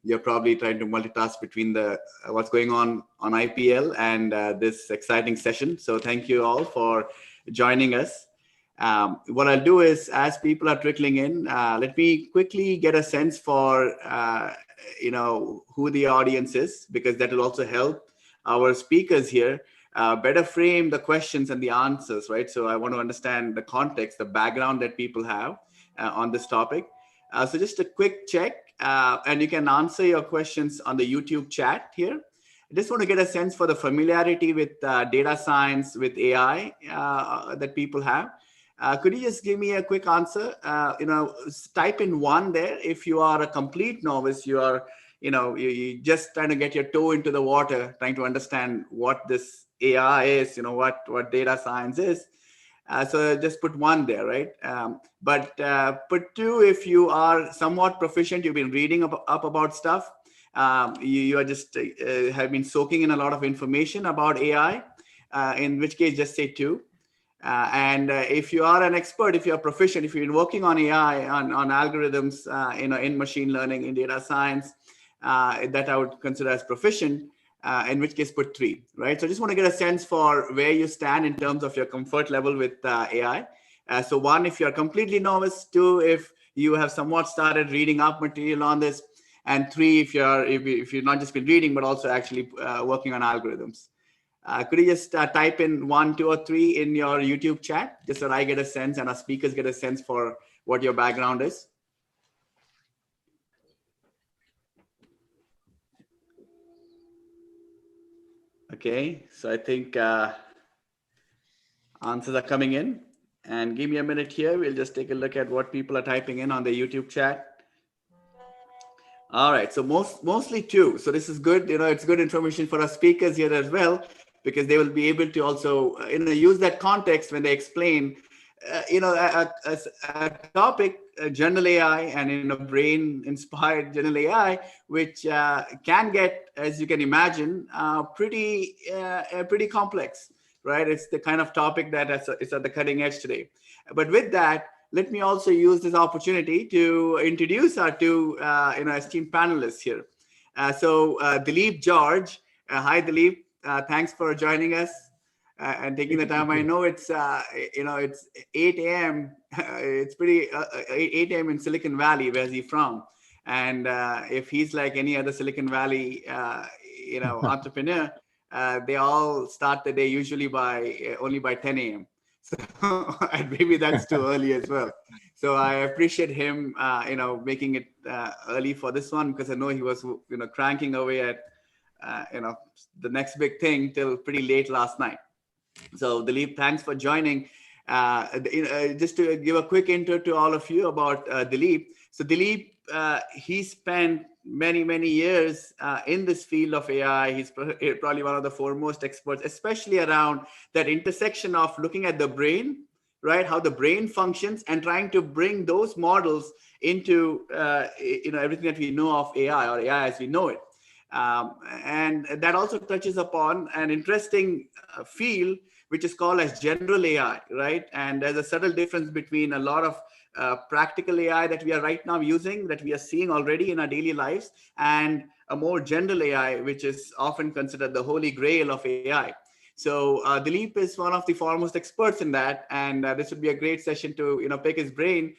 you're probably trying to multitask between the what's going on IPL and this exciting session. So thank you all for joining us. What I'll do is, as people are trickling in, let me quickly get a sense for who the audience is, because that will also help our speakers here better frame the questions and the answers, right? So I want to understand the context, the background that people have on this topic. So just a quick check, and you can answer your questions on the YouTube chat here. I just want to get a sense for the familiarity with data science, with AI that people have. Could you just give me a quick answer? Type in 1 there if you are a complete novice. You are, you just trying to get your toe into the water, trying to understand what this AI is, what data science is. So just put 1 there, right? But put 2 if you are somewhat proficient. You've been reading up about stuff. You are just have been soaking in a lot of information about AI. In which case, just say 2. And if you are an expert, if you are proficient, if you've been working on AI, on algorithms, in machine learning, in data science, that I would consider as proficient, in which case put 3, right? So I just want to get a sense for where you stand in terms of your comfort level with AI. So 1, if you're completely novice; 2, if you have somewhat started reading up material on this; and 3, if you've not just been reading, but also actually working on algorithms. Could you just type in 1, 2, or 3 in your YouTube chat, just so that I get a sense and our speakers get a sense for what your background is? Okay, so I think answers are coming in. And give me a minute here. We'll just take a look at what people are typing in on the YouTube chat. All right, so mostly 2. So this is good. It's good information for our speakers here as well, because they will be able to also use that context when they explain a topic, general AI, and brain inspired general AI, which can get, as you can imagine, pretty complex, right? It's the kind of topic that is at the cutting edge today. But with that, let me also use this opportunity to introduce our 2 esteemed panelists here. So Dileep George, hi Dileep, thanks for joining us and taking the time. I know it's it's 8 a.m. It's pretty 8 a.m. in Silicon Valley, where's he from? And if he's like any other Silicon Valley entrepreneur, they all start the day usually only by 10 a.m. So and maybe that's too early as well. So I appreciate him, making it early for this one, because I know he was, cranking away at, the next big thing till pretty late last night. So Dileep, thanks for joining. Just to give a quick intro to all of you about Dileep. So Dileep, he spent many years in this field of AI. He's probably one of the foremost experts, especially around that intersection of looking at the brain, right? How the brain functions, and trying to bring those models into everything that we know of AI, or AI as we know it. And that also touches upon an interesting field, which is called as general AI, right? And there's a subtle difference between a lot of practical AI that we are right now using, that we are seeing already in our daily lives, and a more general AI, which is often considered the holy grail of AI. So Dileep is one of the foremost experts in that, and this would be a great session to pick his brain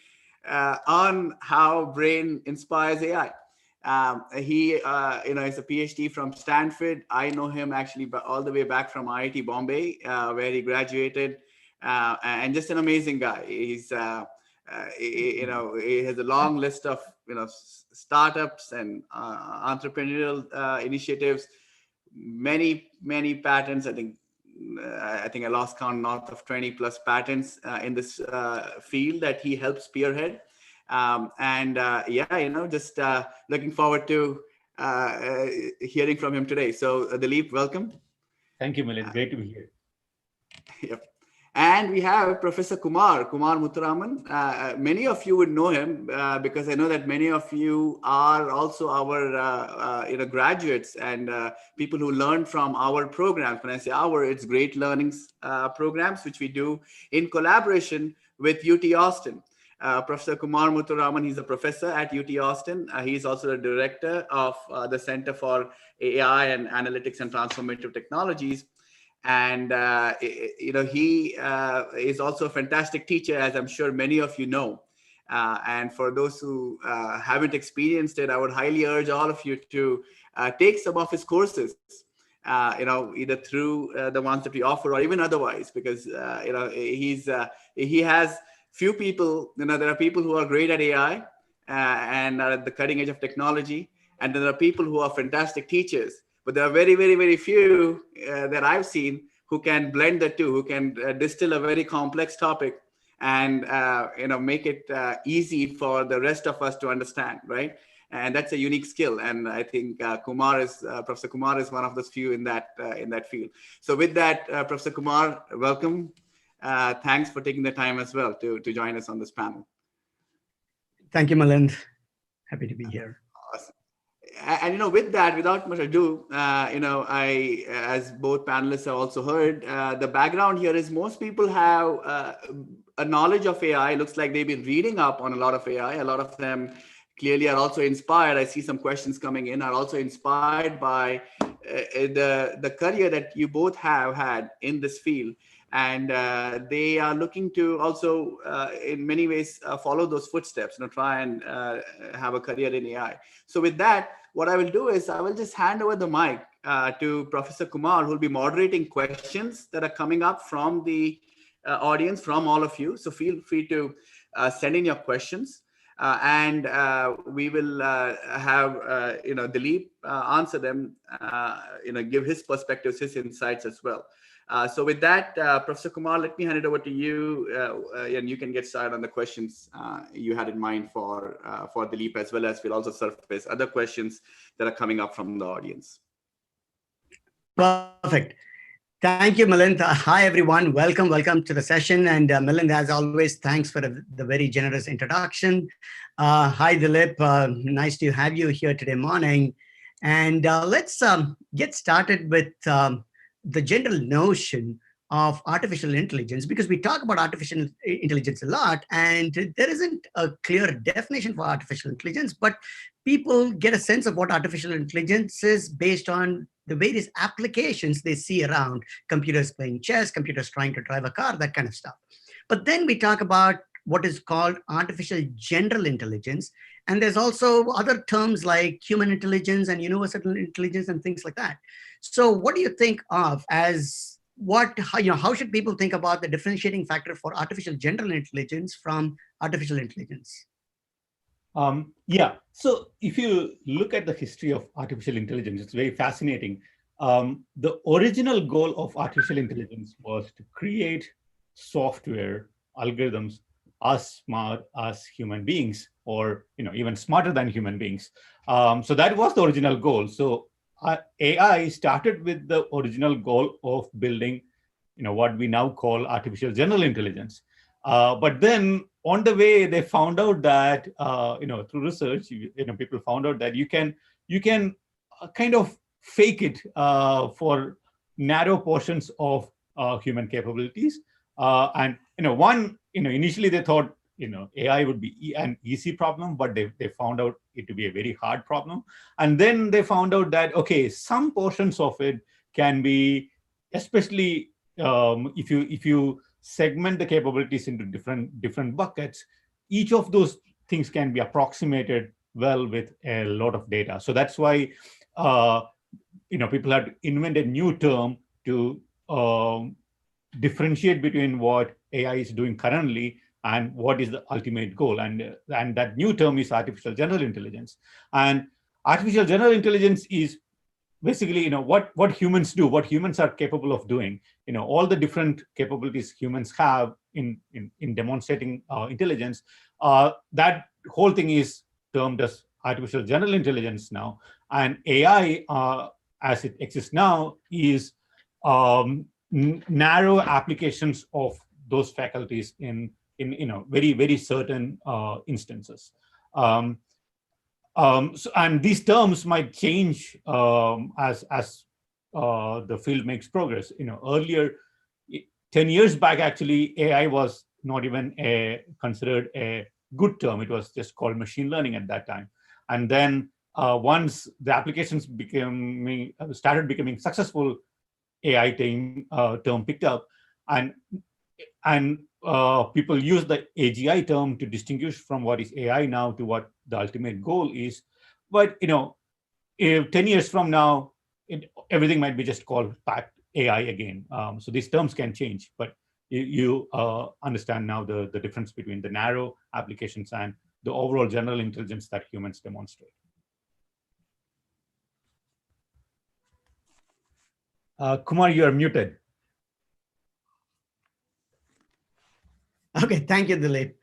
on how brain inspires AI. He is a PhD from Stanford. I know him actually all the way back from IIT Bombay, where he graduated, and just an amazing guy. He's he has a long list of startups and entrepreneurial initiatives, many patents. I think I lost count, north of 20 plus patents in this field that he helps spearhead. Just looking forward to hearing from him today. So Dileep, welcome. Thank you, Milind. Great to be here. Yep. And we have Professor Kumar Muthuraman. Many of you would know him because I know that many of you are also our graduates and people who learn from our programs. When I say our, it's Great Learnings programs, which we do in collaboration with UT Austin. Professor Kumar Muthuraman, he's a professor at UT Austin. He's also the director of the Center for AI and Analytics and Transformative Technologies. And he is also a fantastic teacher, as I'm sure many of you know. And for those who haven't experienced it, I would highly urge all of you to take some of his courses. Either through the ones that we offer or even otherwise, because he has few people. There are people who are great at AI and are at the cutting edge of technology, and there are people who are fantastic teachers. But there are very, very, very few that I've seen who can blend the two, who can distill a very complex topic and make it easy for the rest of us to understand, right? And that's a unique skill. And I think Professor Kumar is one of those few in that field. So with that, Professor Kumar, welcome. Thanks for taking the time as well to join us on this panel. Thank you, Milind. Happy to be here. Awesome. And with that, without much ado, I, as both panelists have also heard, the background here is most people have a knowledge of AI. It looks like they've been reading up on a lot of AI. A lot of them clearly are also inspired. I see some questions coming in, are also inspired by the career that you both have had in this field. And they are looking to also, in many ways, follow those footsteps, try and have a career in AI. So with that, what I will do is I will just hand over the mic to Professor Kumar, who will be moderating questions that are coming up from the audience, from all of you. So feel free to send in your questions. And we will have Dileep answer them, give his perspectives, his insights as well. So with that, Professor Kumar, let me hand it over to you, and you can get started on the questions you had in mind for Dileep, as well as we'll also surface other questions that are coming up from the audience. Perfect. Thank you, Milind. Hi, everyone. Welcome to the session. And Milind, as always, thanks for the very generous introduction. Hi, Dileep. Nice to have you here today morning. And let's get started with the general notion of artificial intelligence, because we talk about artificial intelligence a lot, and there isn't a clear definition for artificial intelligence, but people get a sense of what artificial intelligence is based on the various applications they see around: computers playing chess, computers trying to drive a car, that kind of stuff. But then we talk about what is called artificial general intelligence. And there's also other terms like human intelligence and universal intelligence and things like that. So what do you think of as how should people think about the differentiating factor for artificial general intelligence from artificial intelligence? Yeah, so if you look at the history of artificial intelligence, it's very fascinating. The original goal of artificial intelligence was to create software algorithms as smart as human beings, or even smarter than human beings. So that was the original goal. So AI started with the original goal of building, what we now call artificial general intelligence. But then on the way, they found out that, through research, people found out that you can kind of fake it for narrow portions of human capabilities. Initially they thought, AI would be an easy problem, but they found out it to be a very hard problem. And then they found out that, okay, some portions of it can be, especially if you segment the capabilities into different buckets, each of those things can be approximated well with a lot of data. So that's why people had to invent a new term to differentiate between what AI is doing currently and what is the ultimate goal. And that new term is artificial general intelligence. And artificial general intelligence is basically, what humans do, what humans are capable of doing, all the different capabilities humans have in demonstrating intelligence. That whole thing is termed as artificial general intelligence now. And AI, as it exists now, is narrow applications of those faculties in very, very certain instances. And these terms might change as the field makes progress. Earlier, 10 years back, actually, AI was not even considered a good term. It was just called machine learning at that time. And then once the applications started becoming successful, AI term picked up, and people use the AGI term to distinguish from what is AI now to what the ultimate goal is. But if 10 years from now, everything might be just called back AI again. So these terms can change, but you understand now the difference between the narrow applications and the overall general intelligence that humans demonstrate. Kumar, you are muted. Okay, thank you, Dileep.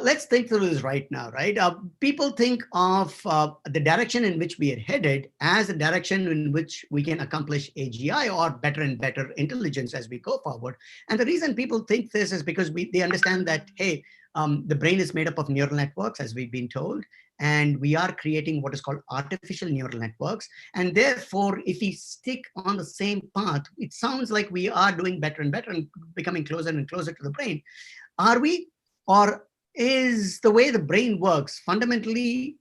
Let's think through this right now, right? People think of the direction in which we are headed as a direction in which we can accomplish AGI or better and better intelligence as we go forward. And the reason people think this is because they understand that, hey, the brain is made up of neural networks, as we've been told, and we are creating what is called artificial neural networks. And therefore, if we stick on the same path, it sounds like we are doing better and better and becoming closer and closer to the brain. Are we, or is the way the brain works fundamentally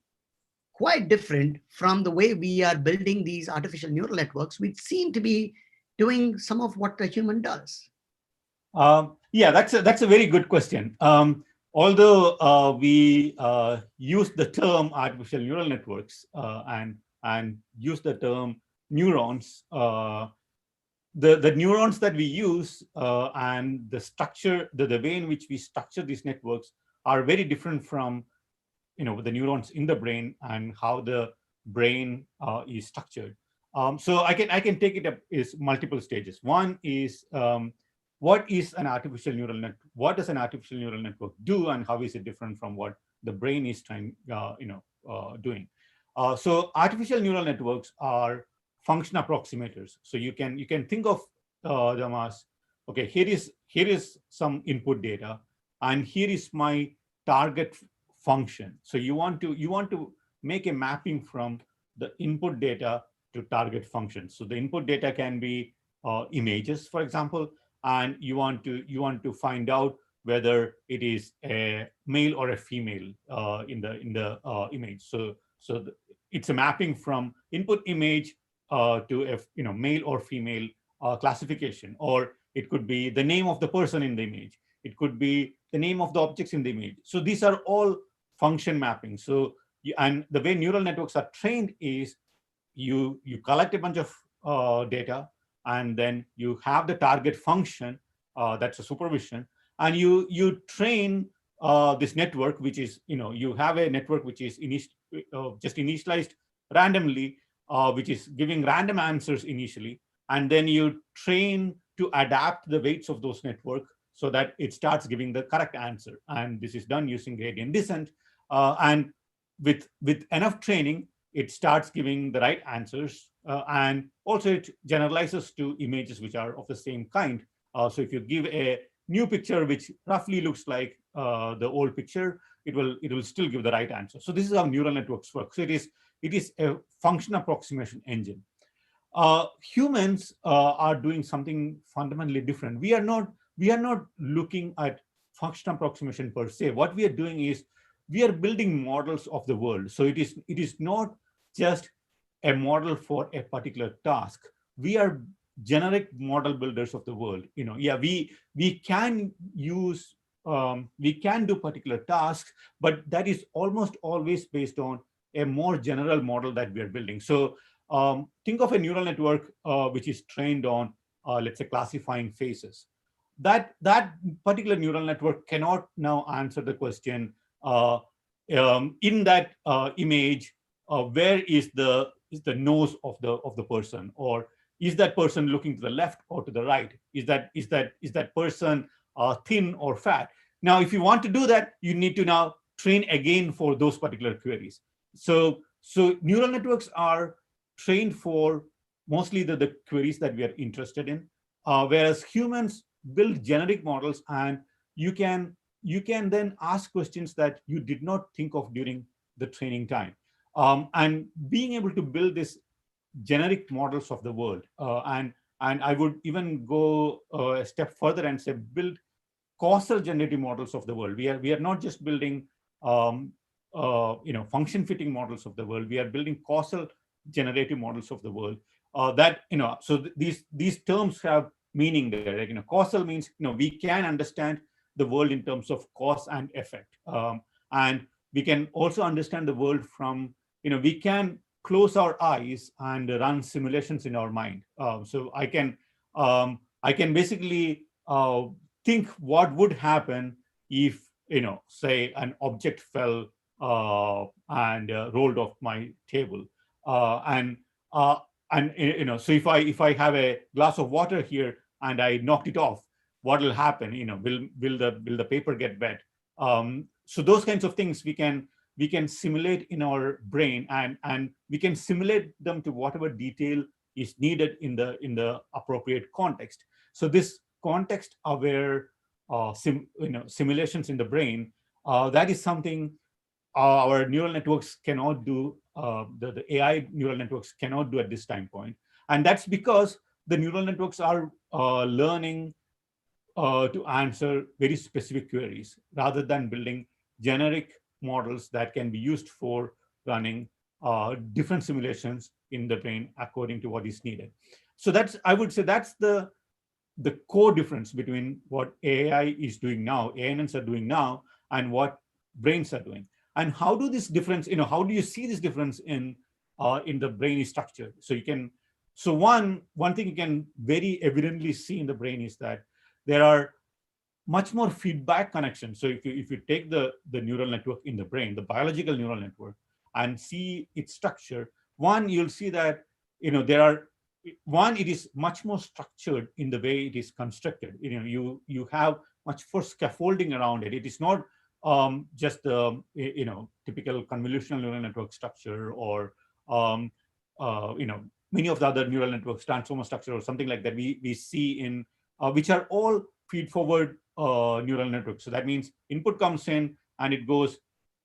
quite different from the way we are building these artificial neural networks, which seem to be doing some of what a human does? Yeah, that's a very good question. Although we use the term artificial neural networks and use the term neurons, the neurons that we use and the structure, the way in which we structure these networks are very different from the neurons in the brain and how the brain is structured. So I can take it up is multiple stages. One is what is an artificial neural network? What does an artificial neural network do, and how is it different from what the brain is trying doing? So artificial neural networks are function approximators. So you can think of them as, okay, here is some input data, and here is my target function. So you want to make a mapping from the input data to target function. So the input data can be images, for example, and you want to find out whether it is a male or a female in the image. So it's a mapping from input image to a male or female classification, or it could be the name of the person in the image. It could be the name of the objects in the image. So these are all function mapping. So and the way neural networks are trained is you collect a bunch of data, and then you have the target function, that's a supervision, and you train this network, which is you have a network which is just initialized randomly, which is giving random answers initially, and then you train to adapt the weights of those network so that it starts giving the correct answer. And this is done using gradient descent, and with enough training, it starts giving the right answers, and also it generalizes to images which are of the same kind. So if you give a new picture which roughly looks like the old picture, it will still give the right answer. So this is how neural networks work. So it is a function approximation engine. Humans are doing something fundamentally different. We are not looking at function approximation per se. What we are doing is we are building models of the world. So it is not just a model for a particular task. We are generic model builders of the world. Yeah, we can use we can do particular tasks, but that is almost always based on a more general model that we are building. So think of a neural network which is trained on, let's say, classifying faces. That particular neural network cannot now answer the question in that image, where is the nose of the person, or is that person looking to the left or to the right? Is that person thin or fat? Now, if you want to do that, you need to now train again for those particular queries. So neural networks are trained for mostly the queries that we are interested in, whereas humans build generic models, and you can then ask questions that you did not think of during the training time. And being able to build this generic models of the world, and I would even go a step further and say build causal generative models of the world. We are not just building function fitting models of the world. We are building causal generative models of the world. These terms have meaning there. Like, causal means we can understand the world in terms of cause and effect, and we can also understand the world from we can close our eyes and run simulations in our mind. So I can basically think what would happen if say an object fell and rolled off my table, so if I have a glass of water here and I knocked it off, what will happen? Will the paper get wet? So those kinds of things we can simulate in our brain, and we can simulate them to whatever detail is needed in the appropriate context. So this context aware simulations in the brain, that is something our neural networks cannot do. The AI neural networks cannot do at this time point, and that's because the neural networks are learning to answer very specific queries rather than building generic models that can be used for running different simulations in the brain according to what is needed. So I would say that's the core difference between what AI is doing now, ANNs are doing now, and what brains are doing. And how do this difference, how do you see this difference in the brain is structured? So one thing you can very evidently see in the brain is that there are much more feedback connections. So if you take the neural network in the brain, the biological neural network, and see its structure, you'll see that it is much more structured in the way it is constructed. You have much more scaffolding around it. It is not just the typical convolutional neural network structure, or many of the other neural networks, transformer structure or something like that we see in which are all feed forward neural networks. So that means input comes in and it goes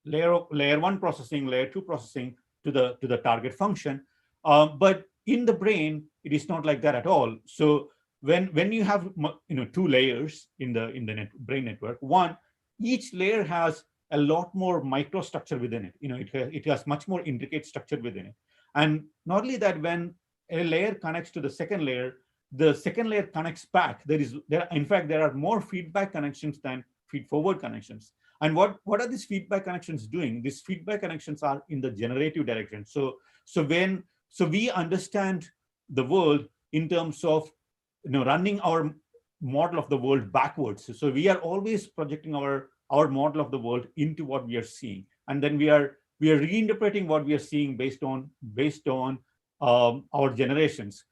layer 1 processing, layer 2 processing to the target function. But in the brain, it is not like that at all. So when you have 2 layers in the brain network, each layer has a lot more microstructure within it. It has much more intricate structure within it. And not only that, when a layer connects to the second layer, the second layer connects back. In fact, there are more feedback connections than feed forward connections. And what are these feedback connections doing? These feedback connections are in the generative direction. So we understand the world in terms of running our model of the world backwards. So we are always projecting our model of the world into what we are seeing, and then we are reinterpreting what we are seeing based on our generations.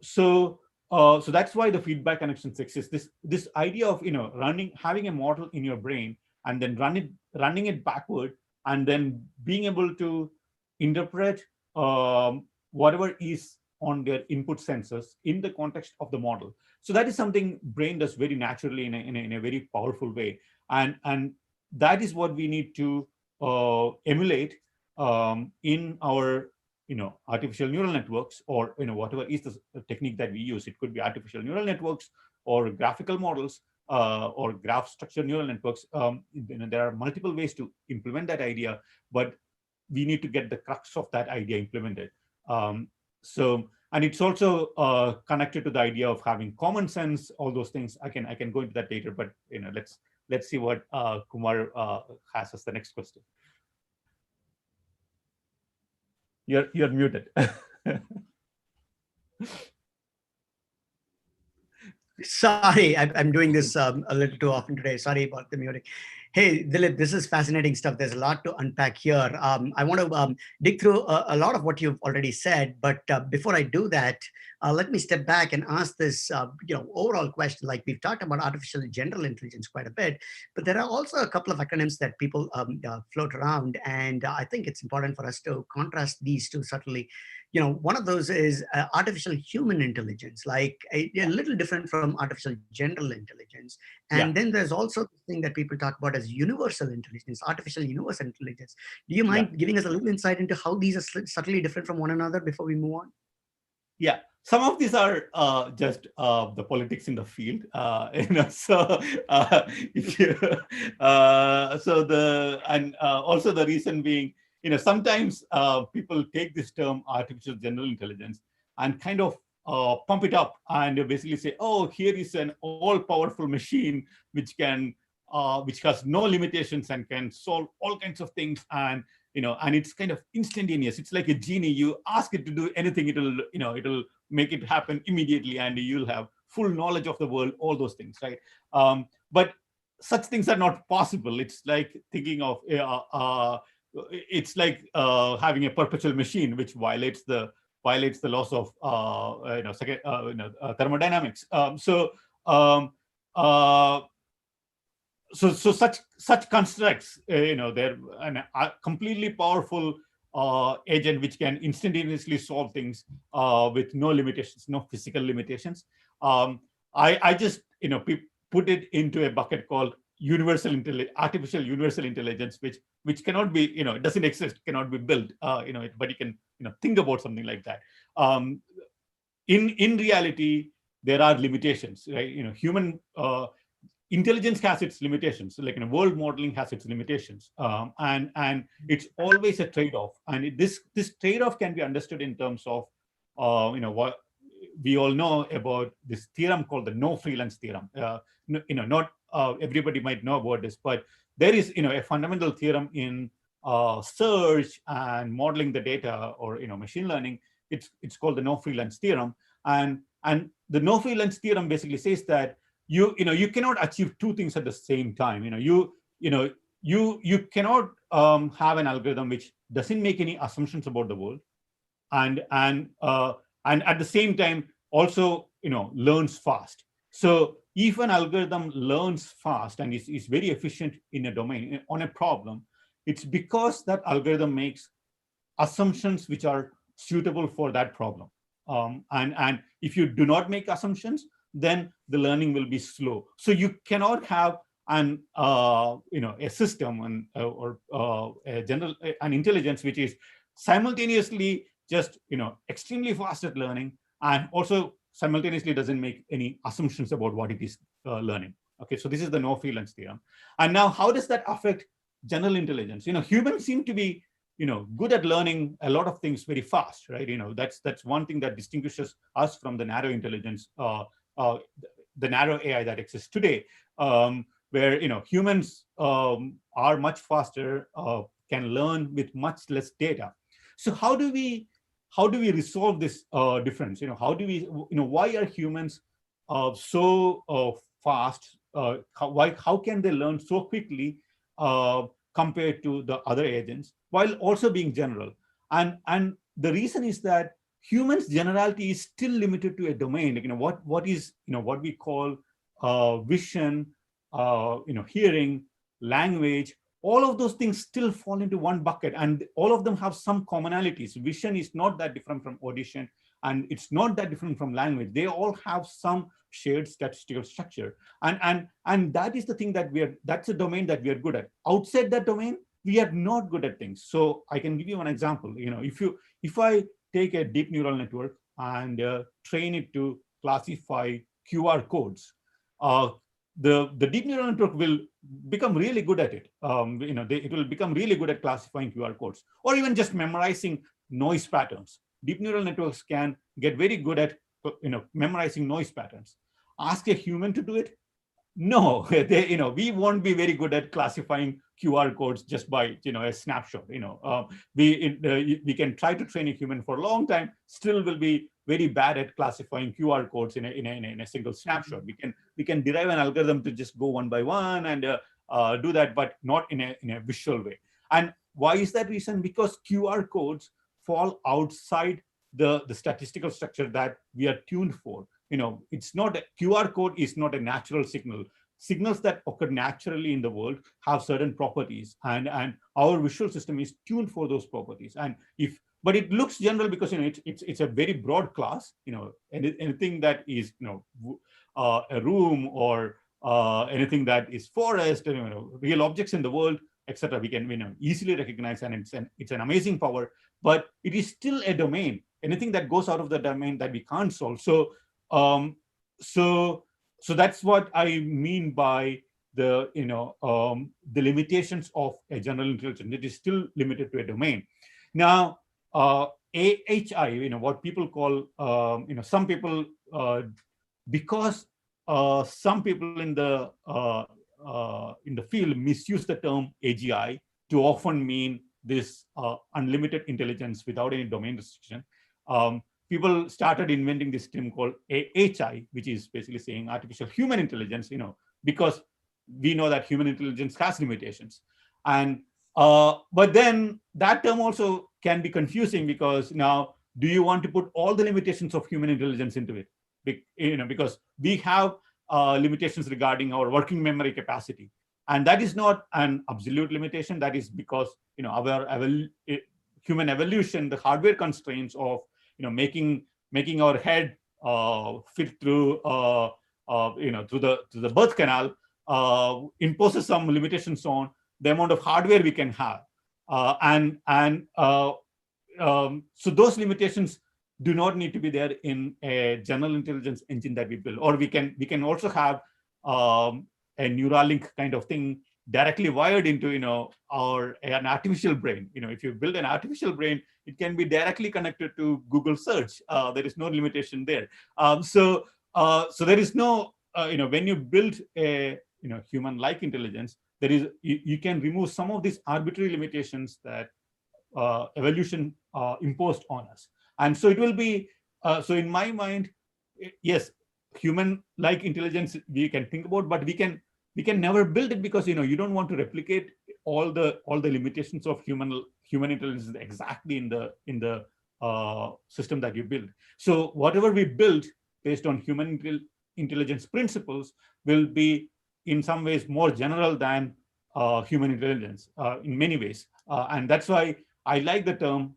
So that's why the feedback connections exist. This idea of having a model in your brain and then running it backward, and then being able to interpret whatever is on their input sensors in the context of the model. So that is something brain does very naturally in a very powerful way, and that is what we need to emulate in our artificial neural networks, or whatever is the technique that we use. It could be artificial neural networks or graphical models or graph structured neural networks. There are multiple ways to implement that idea, but we need to get the crux of that idea implemented. And it's also connected to the idea of having common sense, all those things. I can go into that later, but let's see what Kumar has as the next question. You're muted. Sorry, I'm doing this a little too often today. Sorry about the muting. Hey, Dileep, this is fascinating stuff. There's a lot to unpack here. I want to dig through a lot of what you've already said, but before I do that, let me step back and ask this overall question. Like, we've talked about artificial general intelligence quite a bit, but there are also a couple of acronyms that people float around, and I think it's important for us to contrast these two subtly. One of those is artificial human intelligence, like a little different from artificial general intelligence. And then there's also the thing that people talk about as universal intelligence, artificial universal intelligence. Do you mind giving us a little insight into how these are subtly different from one another before we move on? Yeah. some of these are just the politics in the field, So if you, also the reason being, sometimes people take this term artificial general intelligence and kind of pump it up and basically say, oh, here is an all-powerful machine which has no limitations and can solve all kinds of things, and and it's kind of instantaneous. It's like a genie. You ask it to do anything, it'll make it happen immediately, and you'll have full knowledge of the world, all those things, right? But such things are not possible. It's like thinking of it's like having a perpetual machine which violates the laws of thermodynamics. So such constructs, they're a completely powerful agent which can instantaneously solve things with no limitations, no physical limitations. I just put it into a bucket called artificial universal intelligence, which cannot be, it doesn't exist, cannot be built, but you can think about something like that. In reality, there are limitations, right? Human intelligence has its limitations. Like world modeling has its limitations, and it's always a trade-off. And this trade-off can be understood in terms of what we all know about this theorem called the no freelance theorem. Not everybody might know about this, but there is a fundamental theorem in search and modeling the data, or machine learning. It's called the no freelance theorem, and the no freelance theorem basically says that you cannot achieve two things at the same time. You cannot have an algorithm which doesn't make any assumptions about the world, and at the same time also learns fast. So if an algorithm learns fast and is very efficient in a domain, on a problem, it's because that algorithm makes assumptions which are suitable for that problem. And if you do not make assumptions, then the learning will be slow. So you cannot have an a system or an intelligence which is simultaneously just extremely fast at learning, and also simultaneously doesn't make any assumptions about what it is learning. Okay, so this is the no freelance theorem. And now, how does that affect general intelligence? Humans seem to be good at learning a lot of things very fast, right? That's one thing that distinguishes us from the narrow intelligence, the narrow AI that exists today, where humans are much faster, can learn with much less data. So how do we resolve this difference? How do we, why are humans so fast? How can they learn so quickly compared to the other agents, while also being general? And the reason is that humans' generality is still limited to a domain. Like, what is what we call vision, hearing, language. All of those things still fall into one bucket, and all of them have some commonalities. Vision is not that different from audition, and it's not that different from language. They all have some shared statistical structure, and that is the thing that that's a domain that we are good at. Outside that domain, we are not good at things. So I can give you an example. If I take a deep neural network and train it to classify QR codes, the deep neural network will become really good at it. It will become really good at classifying QR codes, or even just memorizing noise patterns. Deep neural networks can get very good at memorizing noise patterns. Ask a human to do it? No, we won't be very good at classifying QR codes just by a snapshot. We can try to train a human for a long time, still will be very bad at classifying QR codes in a single snapshot. We can derive an algorithm to just go one by one and do that, but not in a visual way. And why is that reason? Because QR codes fall outside the statistical structure that we are tuned for. It's not QR code is not a natural signal. Signals that occur naturally in the world have certain properties, and our visual system is tuned for those properties. But it looks general because it's a very broad class. Anything that is a room, or anything that is forest, real objects in the world, etc. We can easily recognize, and it's an amazing power. But it is still a domain. anything that goes out of the domain that we can't solve. So so that's what I mean by the the limitations of a general intelligence. It is still limited to a domain. Now AHI, what people call some people, because some people in the field misuse the term AGI to often mean this unlimited intelligence without any domain restriction. People started inventing this term called AHI, which is basically saying artificial human intelligence, because we know that human intelligence has limitations. And but then that term also can be confusing, because now, do you want to put all the limitations of human intelligence into it? Because we have limitations regarding our working memory capacity, and that is not an absolute limitation. That is because our human evolution, the hardware constraints of making our head fit through through the birth canal imposes some limitations on the amount of hardware we can have, so those limitations do not need to be there in a general intelligence engine that we build. Or we can also have a Neuralink kind of thing directly wired into an artificial brain. If you build an artificial brain, it can be directly connected to Google search. There is no limitation there. So there is no when you build a human-like intelligence, there is you can remove some of these arbitrary limitations that evolution imposed on us. And so it will be, so in my mind, yes, human-like intelligence we can think about, but we can never build it, because you don't want to replicate all the limitations of human intelligence exactly in the system that you build. So whatever we build based on human intelligence principles will be in some ways more general than human intelligence in many ways, and that's why I like the term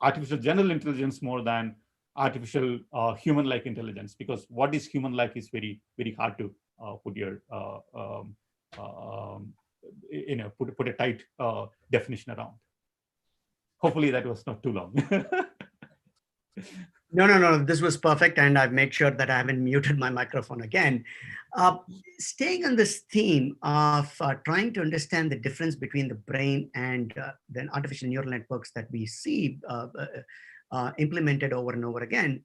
artificial general intelligence more than artificial human-like intelligence, because what is human-like is very, very hard to put your put a tight definition around. Hopefully that was not too long. No. This was perfect, and I've made sure that I haven't muted my microphone again. Staying on this theme of trying to understand the difference between the brain and the artificial neural networks that we see implemented over and over again,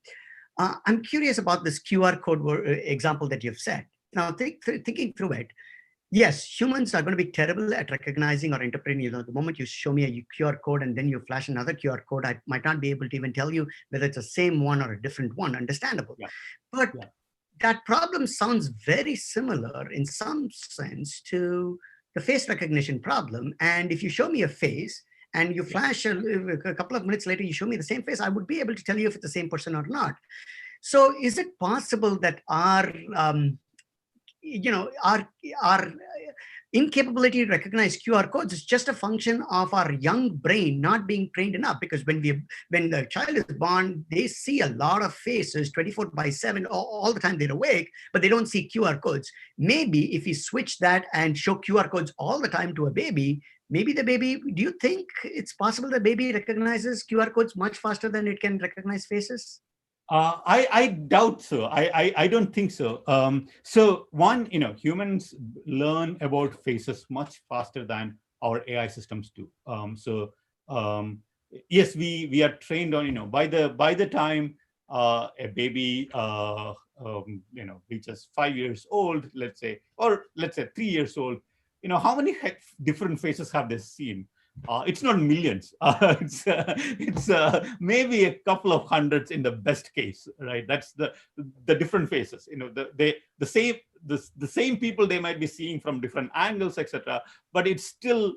I'm curious about this QR code example that you've set. Now, thinking through it, yes, humans are going to be terrible at recognizing or interpreting. The moment you show me a QR code and then you flash another QR code, I might not be able to even tell you whether it's the same one or a different one. Understandable. Yeah. But that problem sounds very similar in some sense to the face recognition problem. And if you show me a face and you flash a couple of minutes later, you show me the same face, I would be able to tell you if it's the same person or not. So is it possible that our incapability to recognize QR codes is just a function of our young brain not being trained enough? Because when the child is born, they see a lot of faces 24/7 all the time they're awake, but they don't see QR codes. Maybe if we switch that and show QR codes all the time to a baby, maybe the baby, do you think it's possible the baby recognizes QR codes much faster than it can recognize faces? I doubt so. I don't think so. So one, humans learn about faces much faster than our AI systems do. Yes, we are trained on, by the time a baby reaches 5 years old, let's say, or let's say 3 years old, how many different faces have they seen? It's not millions. It's maybe a couple of hundreds in the best case, right? That's the different faces. The same people they might be seeing from different angles, etc. But it's still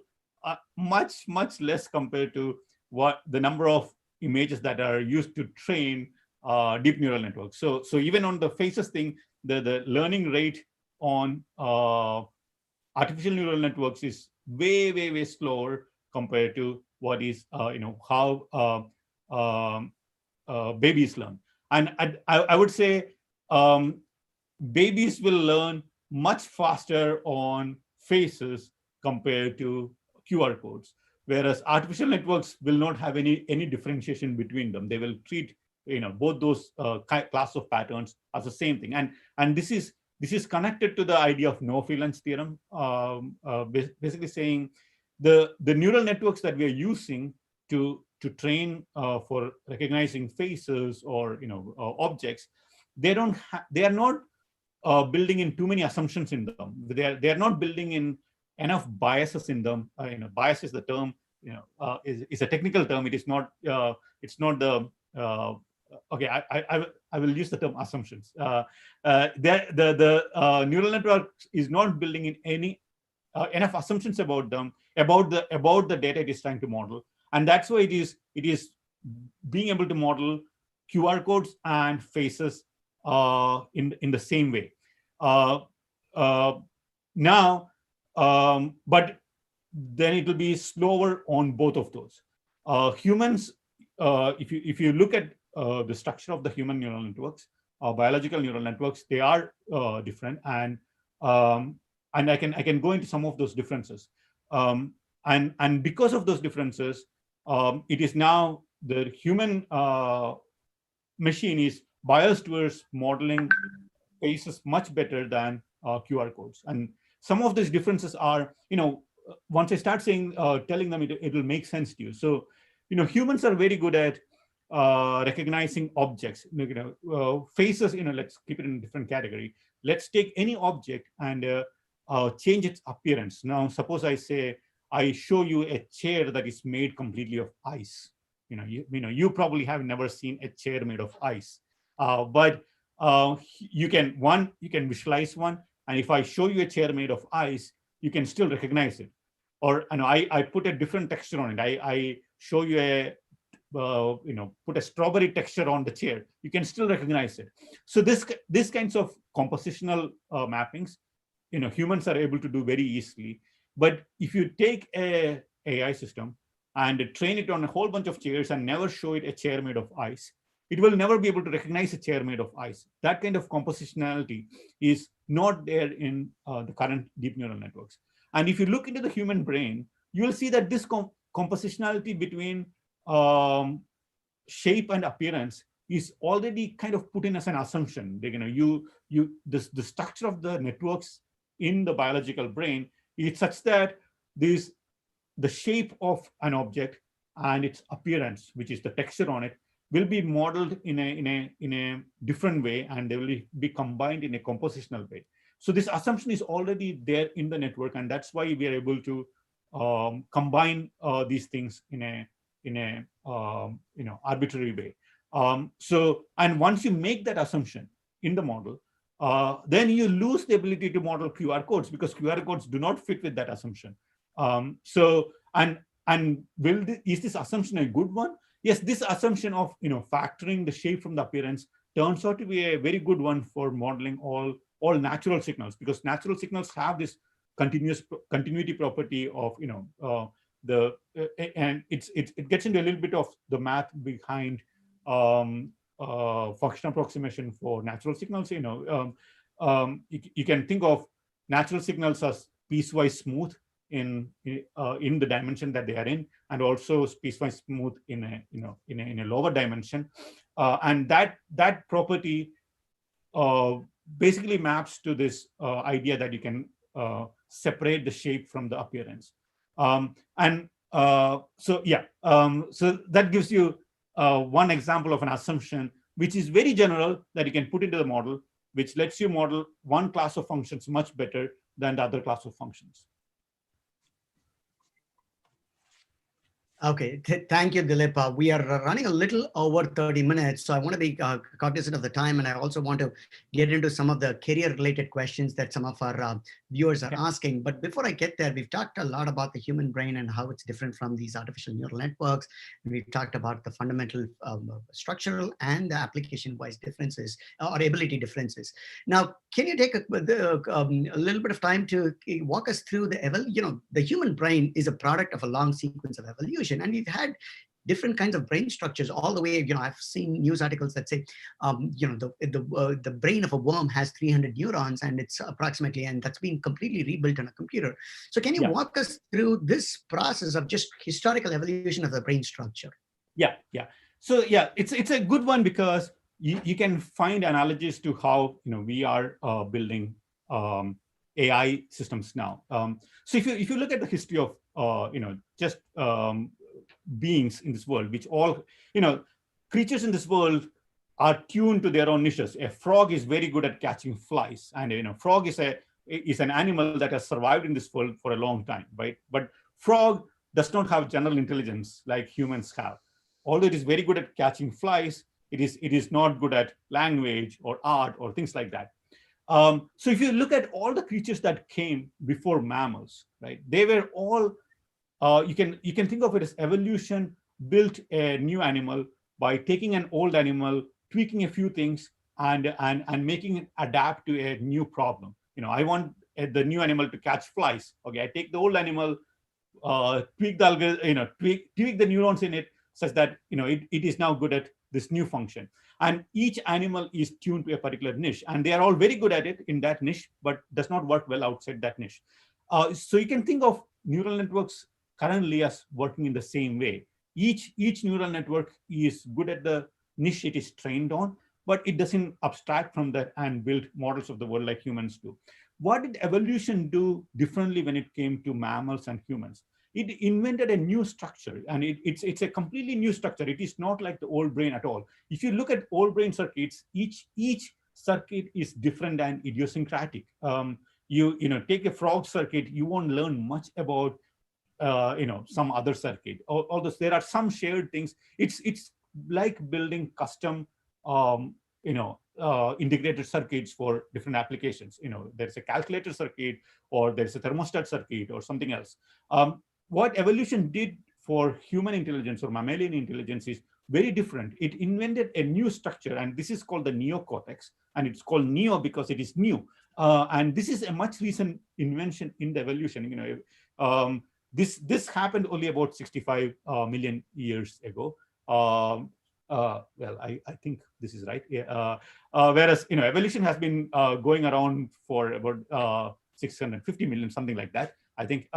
much less compared to what the number of images that are used to train deep neural networks. So even on the faces thing, the learning rate on artificial neural networks is way slower compared to what is how babies learn. And I would say babies will learn much faster on faces compared to QR codes. whereas artificial networks will not have any differentiation between them. They will treat both those class of patterns as the same thing, and this is connected to the idea of no-feelings theorem, basically saying the neural networks that we are using to train for recognizing faces or objects, they are not building in too many assumptions in them. They are not building in enough biases in them. Bias is the term, is a technical term. It is not. It's not the. Okay, I will use the term assumptions. The neural network is not building in any enough assumptions about them, about the data it is trying to model, and that's why it is being able to model QR codes and faces in the same way. Now, but then it will be slower on both of those. Humans, if you look at the structure of the human neural networks, biological neural networks, they are different, and I can go into some of those differences. And because of those differences, it is now the human machine is biased towards modeling faces much better than QR codes. And some of these differences are, once I start saying, telling them, it will make sense to you. So, humans are very good at recognizing objects, faces, let's keep it in a different category. Let's take any object and change its appearance. Now, suppose I show you a chair that is made completely of ice. You probably have never seen a chair made of ice, but you can visualize one, and if I show you a chair made of ice, you can still recognize it. Or I put a different texture on it. I show you put a strawberry texture on the chair, you can still recognize it. So this kinds of compositional mappings, humans are able to do very easily. But if you take a AI system and train it on a whole bunch of chairs and never show it a chair made of ice, it will never be able to recognize a chair made of ice. That kind of compositionality is not there in the current deep neural networks. And if you look into the human brain, you will see that this compositionality between shape and appearance is already kind of put in as an assumption. The structure of the networks in the biological brain is such that the shape of an object and its appearance, which is the texture on it, will be modeled in a different way, and they will be combined in a compositional way. So this assumption is already there in the network, and that's why we are able to combine these things in a arbitrary way. And once you make that assumption in the model, then you lose the ability to model QR codes, because QR codes do not fit with that assumption. Is this assumption a good one? Yes, this assumption of factoring the shape from the appearance turns out to be a very good one for modeling all natural signals, because natural signals have this continuity property of and it gets into a little bit of the math behind functional approximation for natural signals. You can think of natural signals as piecewise smooth in the dimension that they are in, and also piecewise smooth in a lower dimension, and that property basically maps to this idea that you can separate the shape from the appearance. So that gives you one example of an assumption which is very general that you can put into the model, which lets you model one class of functions much better than the other class of functions. Okay, thank you, Dileep. We are running a little over 30 minutes, so I want to be cognizant of the time, and I also want to get into some of the career-related questions that some of our viewers are asking. But before I get there, we've talked a lot about the human brain and how it's different from these artificial neural networks. We've talked about the fundamental structural and the application-wise differences or ability differences. Now, can you take a little bit of time to walk us through the human brain is a product of a long sequence of evolution. And we've had different kinds of brain structures all the way. I've seen news articles that say, the brain of a worm has 300 neurons, and it's approximately, and that's been completely rebuilt on a computer. So can you walk us through this process of just historical evolution of the brain structure? Yeah. So yeah, it's a good one, because you can find analogies to how we are building AI systems now. So if you look at the history of just beings in this world, which all creatures in this world are tuned to their own niches. A frog is very good at catching flies, and frog is an animal that has survived in this world for a long time, right? But frog does not have general intelligence like humans have. Although it is very good at catching flies, it is not good at language or art or things like that. So if you look at all the creatures that came before mammals, right, they were all you can think of it as evolution built a new animal by taking an old animal, tweaking a few things, and making it adapt to a new problem. I want the new animal to catch flies. Okay, I take the old animal, tweak the tweak the neurons in it such that it is now good at this new function. And each animal is tuned to a particular niche, and they are all very good at it in that niche, but does not work well outside that niche. So you can think of neural networks currently as working in the same way. Each neural network is good at the niche it is trained on, but it doesn't abstract from that and build models of the world like humans do. What did evolution do differently when it came to mammals and humans? It invented a new structure, and it's a completely new structure. It is not like the old brain at all. If you look at old brain circuits, each circuit is different and idiosyncratic. You take a frog circuit, you won't learn much about some other circuit. Although there are some shared things, it's like building custom integrated circuits for different applications. There's a calculator circuit, or there's a thermostat circuit, or something else. What evolution did for human intelligence or mammalian intelligence is very different. It invented a new structure, and this is called the Neocortex, and it's called Neo because it is new. And this is a much recent invention in the evolution. This happened only about 65 million years ago. Well, I think this is right. Whereas evolution has been going around for about 650 million, something like that. I think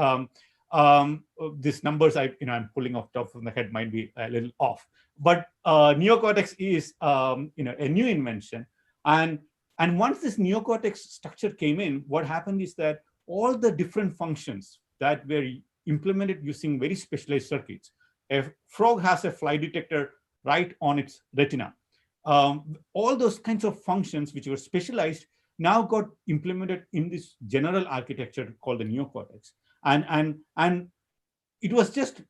these numbers I'm pulling off top of the head might be a little off. But Neocortex is a new invention, and once this Neocortex structure came in, what happened is that all the different functions that were implemented using very specialized circuits. A frog has a fly detector right on its retina. All those kinds of functions which were specialized now got implemented in this general architecture called the Neocortex. And it was just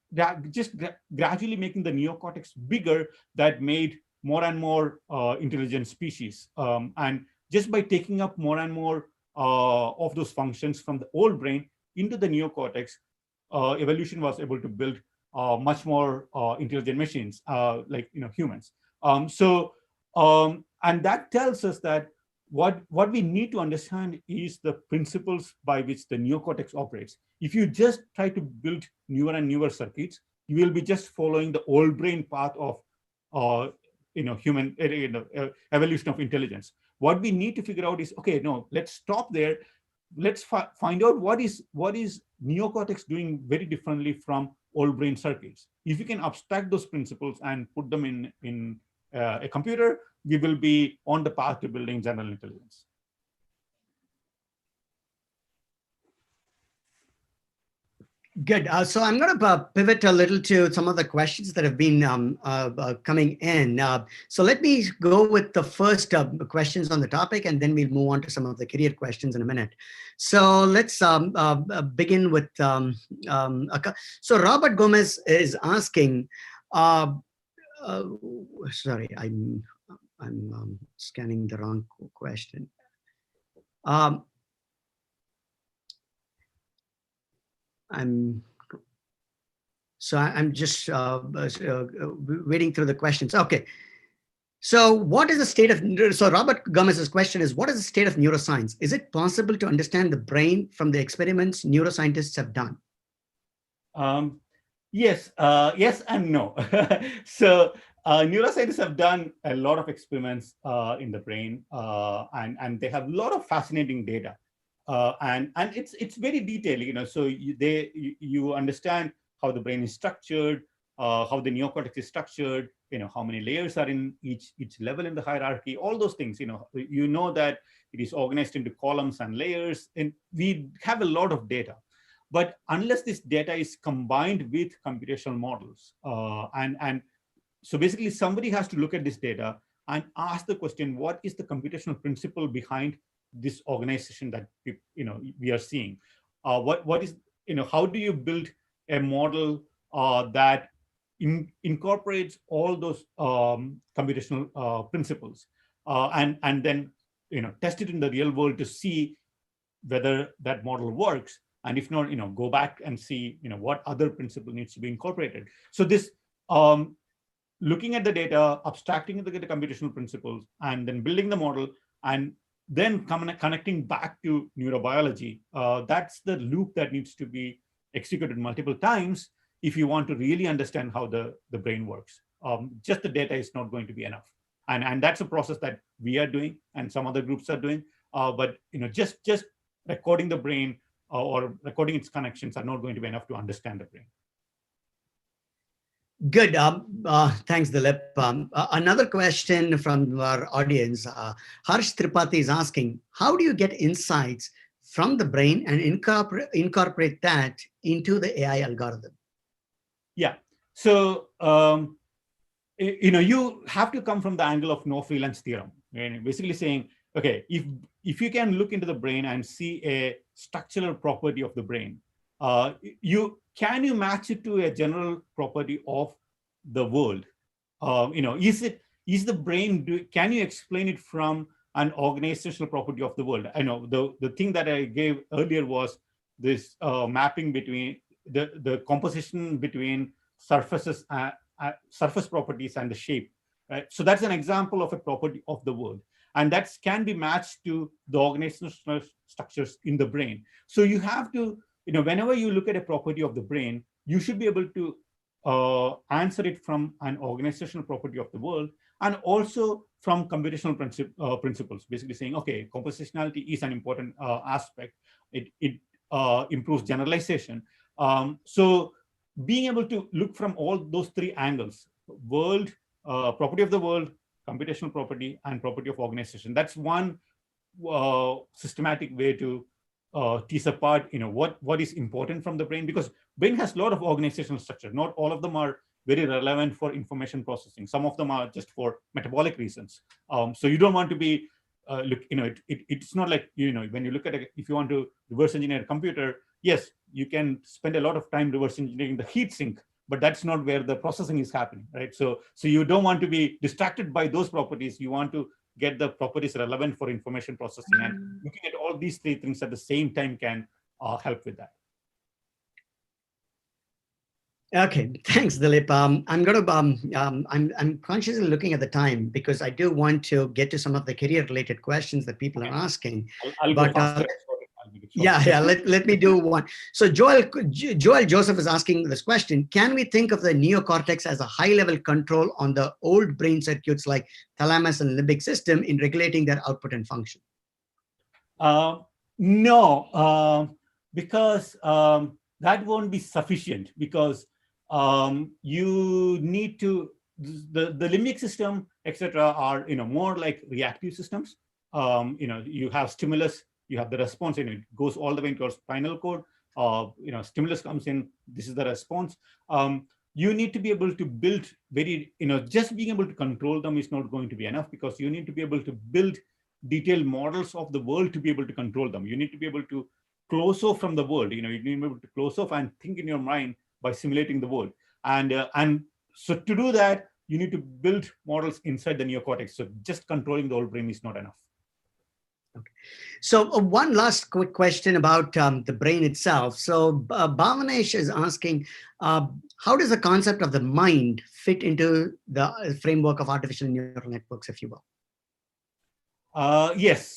gradually making the Neocortex bigger that made more and more intelligent species. And just by taking up more and more of those functions from the old brain into the Neocortex, evolution was able to build much more intelligent machines like humans. And that tells us that what we need to understand is the principles by which the Neocortex operates. If you just try to build newer and newer circuits, you will be just following the old brain path of human evolution of intelligence. What we need to figure out is, okay, no, let's stop there. Let's find out what is Neocortex doing very differently from old brain circuits. If you can abstract those principles and put them in a computer, we will be on the path to building general intelligence. Good. So I'm going to pivot a little to some of the questions that have been coming in. So let me go with the first questions on the topic, and then we'll move on to some of the career questions in a minute. So let's begin with, so Robert Gomez is asking, sorry, I'm scanning the wrong question. I'm just waiting through the questions. Okay. So what is the state of, so Robert Gomez's question is, what is the state of neuroscience? Is it possible to understand the brain from the experiments neuroscientists have done? Yes, yes and no. So neuroscientists have done a lot of experiments in the brain, and they have a lot of fascinating data, and it's very detailed. So you understand how the brain is structured, how the neocortex is structured. How many layers are in each level in the hierarchy. All those things. You know that it is organized into columns and layers, and we have a lot of data. But unless this data is combined with computational models, and so basically somebody has to look at this data and ask the question, what is the computational principle behind this organization that we are seeing? What is, how do you build a model that incorporates all those computational principles, and then test it in the real world to see whether that model works, and if not, go back and see what other principle needs to be incorporated. So this looking at the data, abstracting the computational principles, and then building the model, and then connecting back to neurobiology, that's the loop that needs to be executed multiple times if you want to really understand how the brain works. Just the data is not going to be enough, and that's a process that we are doing and some other groups are doing. But just recording the brain or recording its connections are not going to be enough to understand the brain. Good. Thanks, Dileep. Another question from our audience. Harsh Tripathi is asking, how do you get insights from the brain and incorporate that into the AI algorithm? Yeah. So, you have to come from the angle of no freelance theorem. And basically saying, okay, if you can look into the brain and see a structural property of the brain, can you match it to a general property of the world? Is the brain, can you explain it from an organizational property of the world? I know the thing that I gave earlier was this mapping between the composition between surfaces, surface properties and the shape. Right? So that's an example of a property of the world. And that can be matched to the organizational structures in the brain. So you have to, whenever you look at a property of the brain, you should be able to answer it from an organizational property of the world, and also from computational principles, basically saying, okay, compositionality is an important aspect. It improves generalization. So being able to look from all those three angles, world, property of the world, computational property, and property of organization. That's one systematic way to tease apart, what is important from the brain, because brain has a lot of organizational structure. Not all of them are very relevant for information processing. Some of them are just for metabolic reasons. So you don't want to be it's not like when you look at if you want to reverse engineer a computer, yes, you can spend a lot of time reverse engineering the heat sink, but that's not where the processing is happening, right? So you don't want to be distracted by those properties. You want to get the properties relevant for information processing, and looking at all these three things at the same time can help with that. Okay, thanks, Dileep. I'm going to I'm consciously looking at the time because I do want to get to some of the career-related questions that people are asking. I'll go faster. Yeah. Let me do one. So Joel Joseph is asking this question: can we think of the neocortex as a high-level control on the old brain circuits like thalamus and limbic system in regulating their output and function? No, because that won't be sufficient, because you need to, the limbic system, etc., are more like reactive systems. You have stimulus, you have the response, and it goes all the way into your spinal cord. Stimulus comes in, this is the response. You need to be able to build just being able to control them is not going to be enough, because you need to be able to build detailed models of the world to be able to control them. You need to be able to close off from the world. You need to be able to close off and think in your mind by simulating the world. And so to do that, you need to build models inside the neocortex. So just controlling the whole brain is not enough. Okay. So one last quick question about the brain itself. So Bhavanesh is asking, how does the concept of the mind fit into the framework of artificial neural networks, if you will? Yes,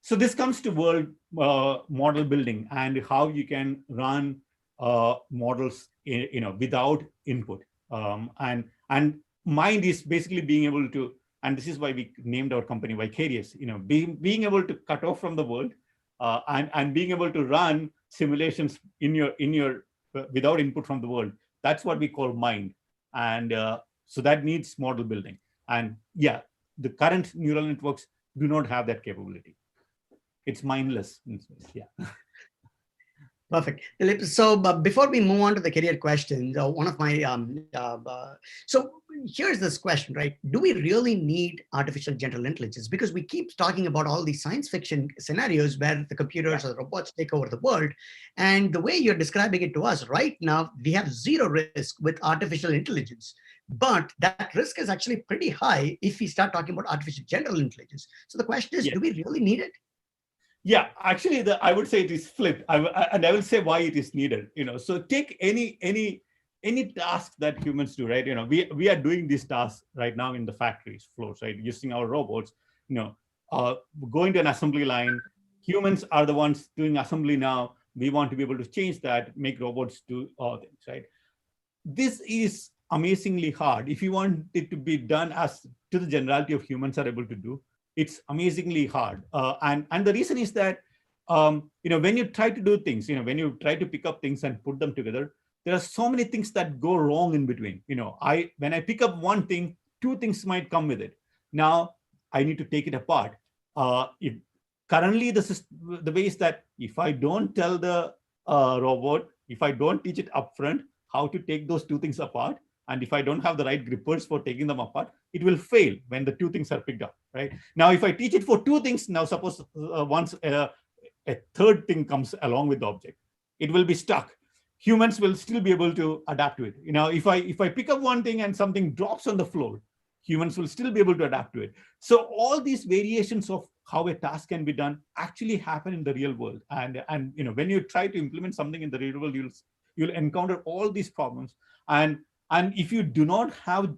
so this comes to world model building and how you can run models, without input. And mind is basically being able to, and this is why we named our company Vicarious, being able to cut off from the world, and being able to run simulations in your without input from the world. That's what we call mind. And so that needs model building. And yeah, the current neural networks do not have that capability. It's mindless. Yeah. Perfect. So before we move on to the career questions, one of my, so here's this question, right? Do we really need artificial general intelligence? Because we keep talking about all these science fiction scenarios where the computers or robots take over the world. And the way you're describing it to us right now, we have zero risk with artificial intelligence. But that risk is actually pretty high if we start talking about artificial general intelligence. So the question is, do we really need it? Yeah, actually, I would say it is flipped, and I will say why it is needed. So take any task that humans do, right? We are doing these tasks right now in the factories floors, right? Using our robots, going to an assembly line. Humans are the ones doing assembly now. We want to be able to change that, make robots do all things, right? This is amazingly hard. If you want it to be done as to the generality of humans are able to do, it's amazingly hard. And the reason is that, when you try to do things, when you try to pick up things and put them together, there are so many things that go wrong in between. When I pick up one thing, two things might come with it. Now I need to take it apart. Currently the way is that if I don't tell the robot, if I don't teach it upfront how to take those two things apart, and if I don't have the right grippers for taking them apart, it will fail when the two things are picked up, right? Now, if I teach it for two things, now suppose once a third thing comes along with the object, it will be stuck. Humans will still be able to adapt to it. If I pick up one thing and something drops on the floor, humans will still be able to adapt to it. So all these variations of how a task can be done actually happen in the real world. And when you try to implement something in the real world, you'll encounter all these problems. And if you do not have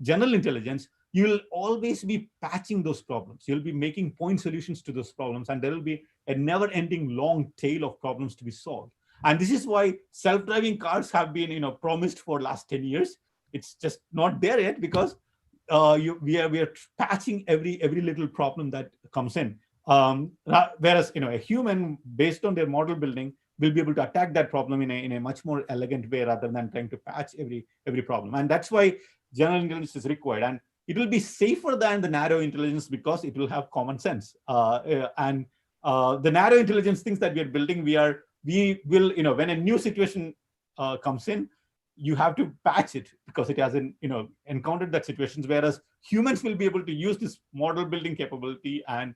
general intelligence, you'll always be patching those problems. You'll be making point solutions to those problems, and there will be a never-ending long tail of problems to be solved. And this is why self-driving cars have been, promised for the last 10 years. It's just not there yet because we are patching every little problem that comes in. Whereas, a human, based on their model building, will be able to attack that problem in a much more elegant way rather than trying to patch every problem. And that's why general intelligence is required. And it will be safer than the narrow intelligence because it will have common sense. And the narrow intelligence things that we are building, we will, when a new situation comes in, you have to patch it because it hasn't, encountered that situations. Whereas humans will be able to use this model building capability and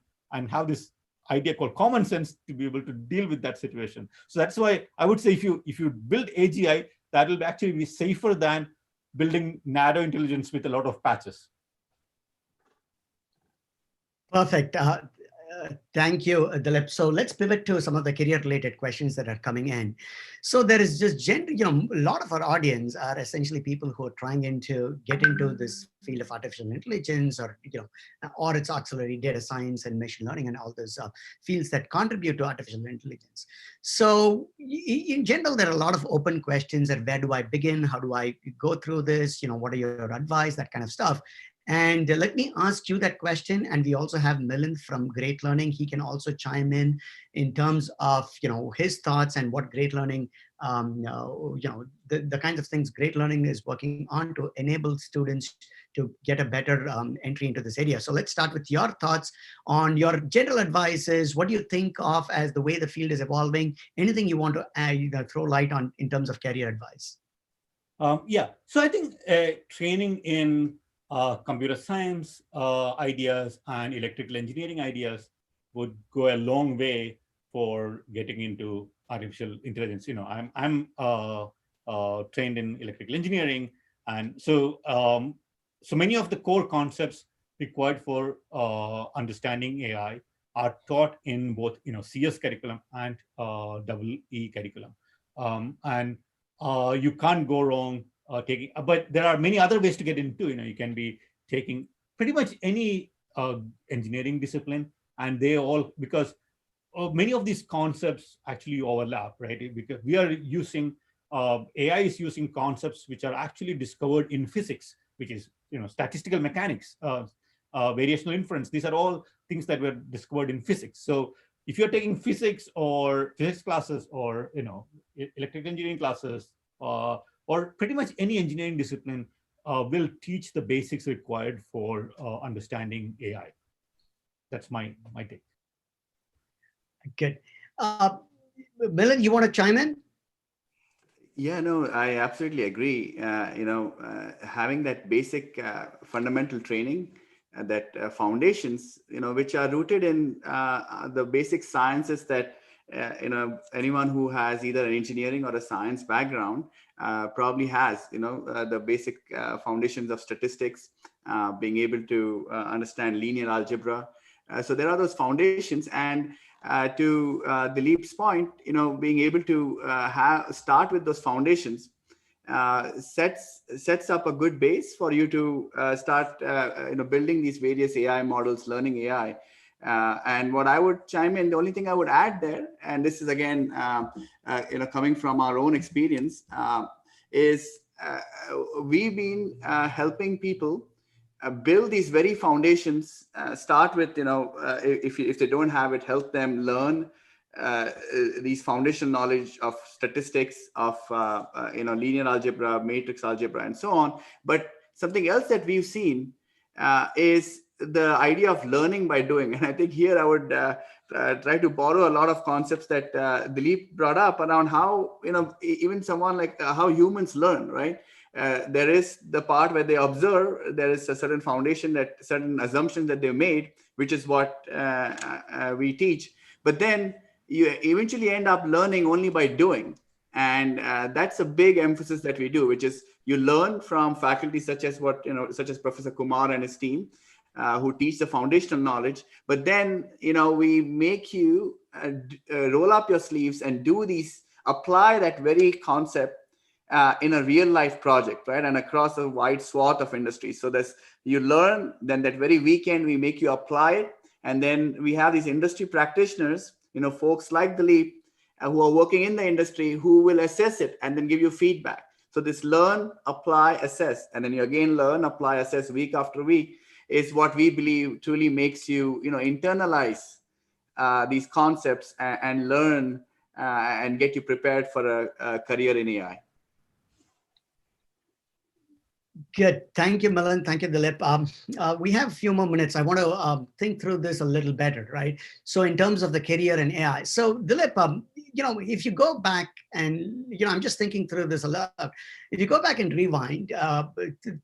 have this idea called common sense to be able to deal with that situation. So that's why I would say if you build AGI, that will actually be safer than building narrow intelligence with a lot of patches. Perfect. Thank you, Dileep. So let's pivot to some of the career-related questions that are coming in. So there is just a lot of our audience are essentially people who are trying to get into this field of artificial intelligence, or it's auxiliary data science and machine learning and all those fields that contribute to artificial intelligence. So in general, there are a lot of open questions: and where do I begin? How do I go through this? What are your advice? That kind of stuff. And let me ask you that question. And we also have Milind from Great Learning. He can also chime in terms of his thoughts and what Great Learning, the kinds of things Great Learning is working on to enable students to get a better entry into this area. So let's start with your thoughts on your general advices. What do you think of as the way the field is evolving? Anything you want to throw light on in terms of career advice? Yeah. So I think training in computer science ideas and electrical engineering ideas would go a long way for getting into artificial intelligence. I'm trained in electrical engineering, and so many of the core concepts required for understanding AI are taught in both CS curriculum and EE curriculum, and you can't go wrong taking, but there are many other ways to get into. You can be taking pretty much any engineering discipline, and they all, because many of these concepts actually overlap, right? Because we are using AI is using concepts which are actually discovered in physics, which is statistical mechanics, variational inference. These are all things that were discovered in physics. So if you're taking physics or physics classes or electrical engineering classes or pretty much any engineering discipline will teach the basics required for understanding AI. That's my take. Good. Milind, you want to chime in? Yeah, no, I absolutely agree. Having that basic fundamental training, that foundations, which are rooted in the basic sciences that, anyone who has either an engineering or a science background probably has, the basic foundations of statistics, being able to understand linear algebra. So there are those foundations, and to Dileep's point, being able to start with those foundations sets up a good base for you to start building these various AI models, learning AI. And what I would chime in, the only thing I would add there, and this is again coming from our own experience, is we've been helping people build these very foundations. Start with, if they don't have it, help them learn these foundational knowledge of statistics, of linear algebra, matrix algebra, and so on. But something else that we've seen is the idea of learning by doing. And I think here I would try to borrow a lot of concepts that Dileep brought up around how, even someone like how humans learn, right? There is the part where they observe, there is a certain foundation, that certain assumptions that they made, which is what we teach. But then you eventually end up learning only by doing. And that's a big emphasis that we do, which is you learn from faculty such as Professor Kumar and his team, who teach the foundational knowledge. But then, we make you roll up your sleeves and apply that very concept in a real life project, right? And across a wide swath of industries. So you learn, then that very weekend we make you apply it. And then we have these industry practitioners, folks like Dileep, who are working in the industry, who will assess it and then give you feedback. So this learn, apply, assess, and then you again learn, apply, assess week after week is what we believe truly makes you, internalize these concepts and learn and get you prepared for a career in AI. Good. Thank you, Milind. Thank you, Dileep. We have a few more minutes. I want to think through this a little better, right? So in terms of the career in AI. So Dileep, if you go back and, I'm just thinking through this a lot. If you go back and rewind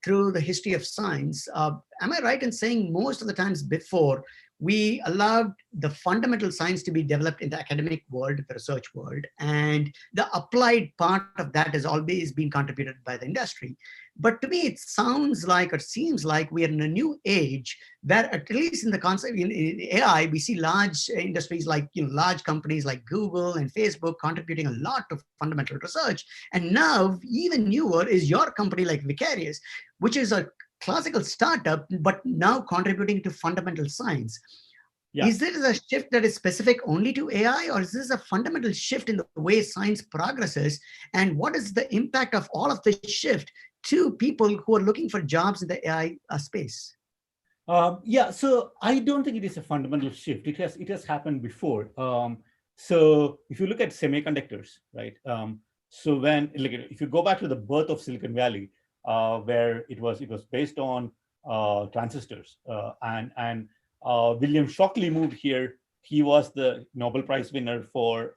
through the history of science, am I right in saying most of the times before, we allowed the fundamental science to be developed in the academic world, the research world, and the applied part of that has always been contributed by the industry. But to me, it sounds like, or seems like we are in a new age where, at least in the concept in AI, we see large industries like, large companies like Google and Facebook contributing a lot to fundamental research. And now, even newer is your company like Vicarious, which is a classical startup, but now contributing to fundamental science. Yeah. Is this a shift that is specific only to AI, or is this a fundamental shift in the way science progresses? And what is the impact of all of this shift to people who are looking for jobs in the AI space? Yeah, so I don't think it is a fundamental shift. It has happened before. So if you look at semiconductors, right? So if you go back to the birth of Silicon Valley, where it was based on transistors, and William Shockley moved here. He was the Nobel Prize winner for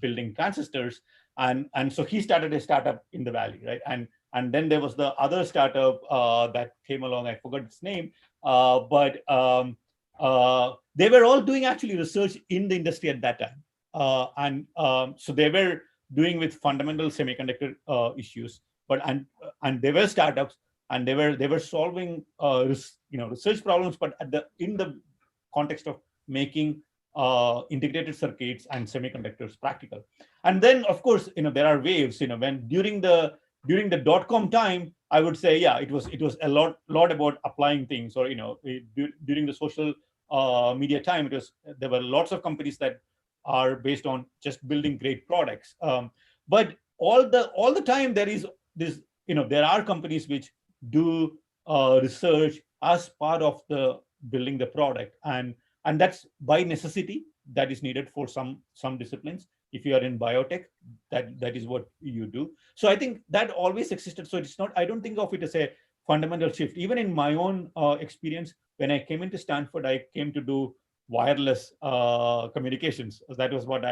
building transistors, and so he started a startup in the Valley, right? And then there was the other startup that came along. I forgot its name, but they were all doing actually research in the industry at that time, so they were doing with fundamental semiconductor issues, but and they were startups, and they were solving research problems, but in the context of making integrated circuits and semiconductors practical. And then, of course, there are waves. When during the dot-com time, I would say, yeah, it was a lot about applying things, or during the social media time, there were lots of companies that are based on just building great products. But all the time there is this, there are companies which do research as part of the building the product, and that's by necessity that is needed for some disciplines. If you are in biotech, that is what you do. So I think that always existed. So it's not, I don't think of it as a fundamental shift. Even in my own experience, when I came into Stanford, I came to do wireless communications. That was what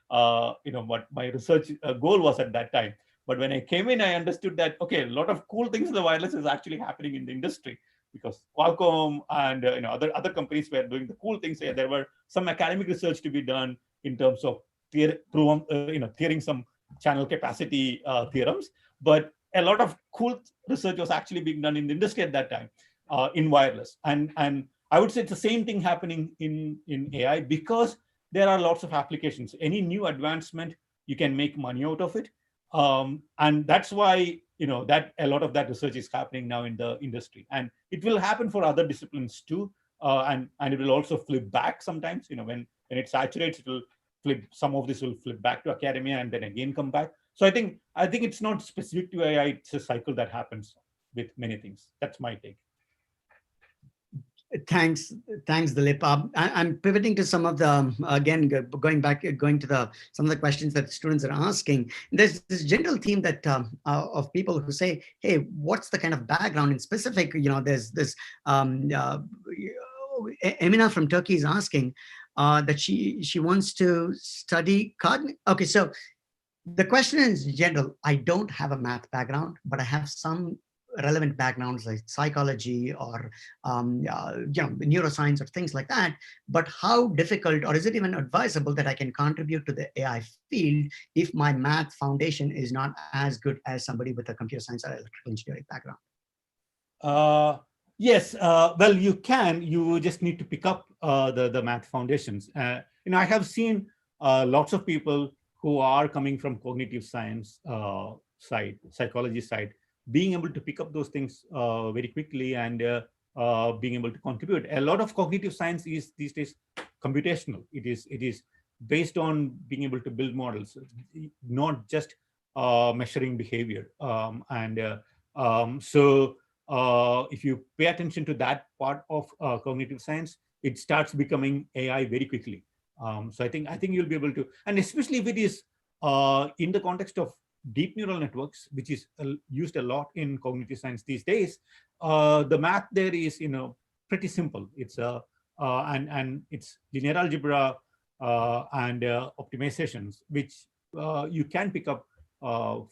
what my research goal was at that time. But when I came in, I understood that, okay, a lot of cool things in the wireless is actually happening in the industry, because Qualcomm and other companies were doing the cool things. There were some academic research to be done in terms of clearing some channel capacity theorems, but a lot of cool research was actually being done in the industry at that time in wireless. And I would say it's the same thing happening in AI, because there are lots of applications. Any new advancement, you can make money out of it. And that's why, that a lot of that research is happening now in the industry. And it will happen for other disciplines too. And it will also flip back sometimes, when it saturates, it will flip, some of this will flip back to academia and then again come back. So I think it's not specific to AI, it's a cycle that happens with many things. That's my take. Thanks, Dileep. I'm pivoting to some of the, again, going to some of the questions that students are asking. There's this general theme that of people who say, hey, what's the kind of background in specific? There's this, Emina from Turkey is asking that she wants to study cognitive. Okay, so the question is general. I don't have a math background, but I have some relevant backgrounds like psychology or neuroscience or things like that. But how difficult, or is it even advisable that I can contribute to the AI field if my math foundation is not as good as somebody with a computer science or electrical engineering background? Yes, well, you can. You just need to pick up the math foundations. I have seen lots of people who are coming from cognitive science side, psychology side, being able to pick up those things very quickly and being able to contribute. A lot of cognitive science is these days computational. It is based on being able to build models, not just measuring behavior. So if you pay attention to that part of cognitive science, it starts becoming AI very quickly. So I think you'll be able to, and especially if it is in the context of deep neural networks, which is used a lot in cognitive science these days, the math there is pretty simple. It's and it's linear algebra and optimizations, which you can pick up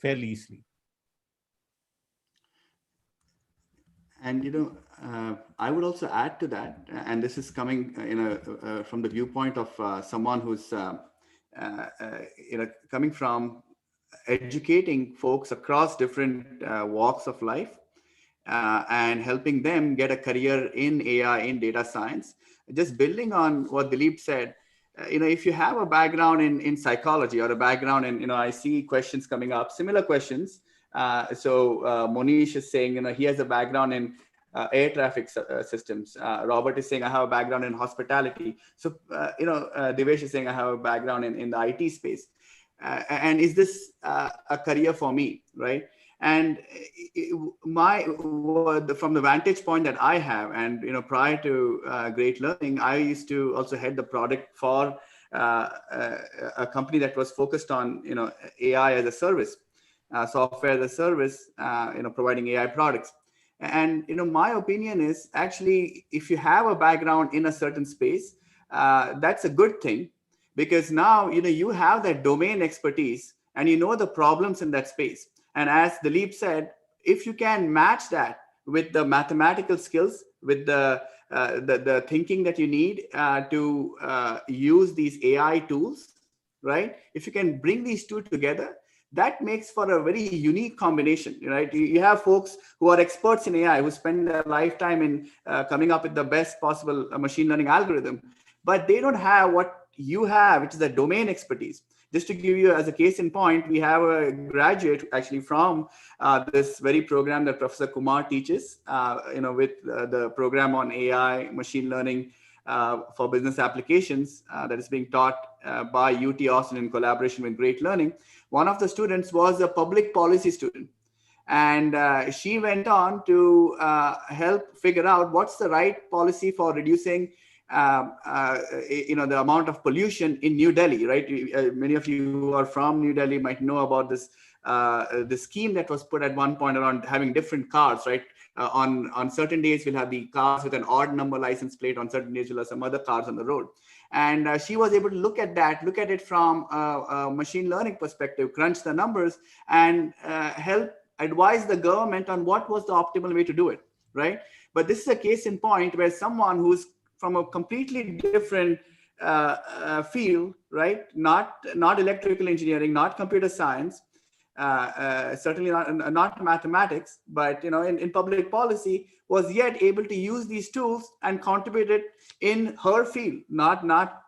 fairly easily. And I would also add to that, and this is coming from the viewpoint of someone who's coming from educating folks across different walks of life and helping them get a career in AI, in data science. Just building on what Dileep said, if you have a background in psychology or a background in, I see questions coming up, similar questions. So Monish is saying, he has a background in air traffic systems. Robert is saying, I have a background in hospitality. So, Devesh is saying, I have a background in the IT space. And is this a career for me, right? And from the vantage point that I have, and prior to Great Learning, I used to also head the product for a company that was focused on AI as a service, software as a service, providing AI products. And my opinion is, actually, if you have a background in a certain space, that's a good thing. Because now, you have that domain expertise and the problems in that space. And as Dileep said, if you can match that with the mathematical skills, with the thinking that you need to use these AI tools, right? If you can bring these two together, that makes for a very unique combination, right? You have folks who are experts in AI, who spend their lifetime in coming up with the best possible machine learning algorithm, but they don't have what you have, which is the domain expertise. Just to give you as a case in point, we have a graduate actually from this very program that Professor Kumar teaches, with the program on AI, machine learning, for business applications that is being taught by UT Austin in collaboration with Great Learning. One of the students was a public policy student. And she went on to help figure out what's the right policy for reducing the amount of pollution in New Delhi, right? Many of you who are from New Delhi might know about this the scheme that was put at one point around having different cars, right? On certain days, we'll have the cars with an odd number license plate. On certain days, we'll have some other cars on the road. And she was able to look at it from a machine learning perspective, crunch the numbers, and help advise the government on what was the optimal way to do it, right? But this is a case in point where someone who's from a completely different field, right? Not electrical engineering, not computer science, certainly not mathematics, but in public policy, was yet able to use these tools and contribute it in her field, not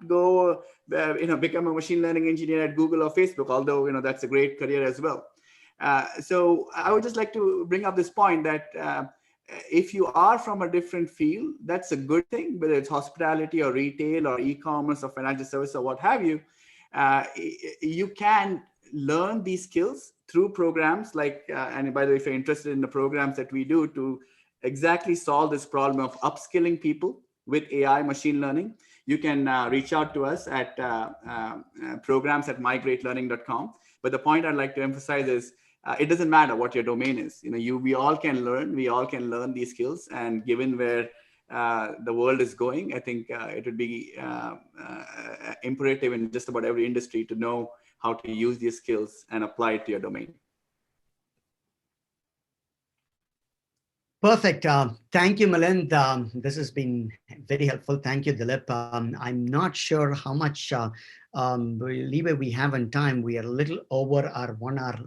go become a machine learning engineer at Google or Facebook, although that's a great career as well. So I would just like to bring up this point that if you are from a different field, that's a good thing, whether it's hospitality or retail or e-commerce or financial service or what have you. You can learn these skills through programs like, and by the way, if you're interested in the programs that we do to exactly solve this problem of upskilling people with AI machine learning, you can reach out to us at programs@mygreatlearning.com. But the point I'd like to emphasize is it doesn't matter what your domain is. We all can learn these skills, and given where the world is going, I think it would be imperative in just about every industry to know how to use these skills and apply it to your domain. Perfect. Thank you, Milind. This has been very helpful. Thank you, Dileep. I'm not sure how much leeway we have in time. We are a little over our 1 hour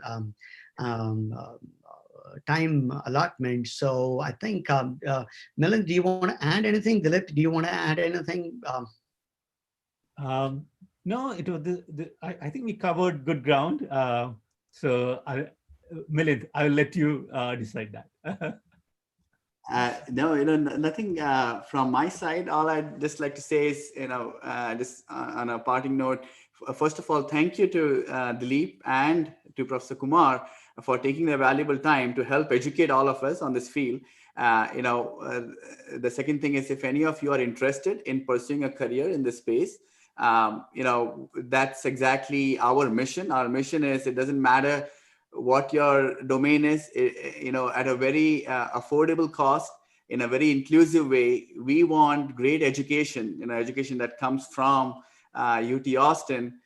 time allotment. So I think, Milind, do you want to add anything? Dileep, do you want to add anything? No, it was I think we covered good ground. So Milind, I'll let you decide that. No, nothing from my side. All I'd just like to say is, just on a parting note, first of all, thank you to Dileep and to Professor Kumar for taking their valuable time to help educate all of us on this field. The second thing is, if any of you are interested in pursuing a career in this space, that's exactly our mission. Our mission is, it doesn't matter what your domain is, at a very affordable cost, in a very inclusive way. We want great education, education that comes from UT Austin.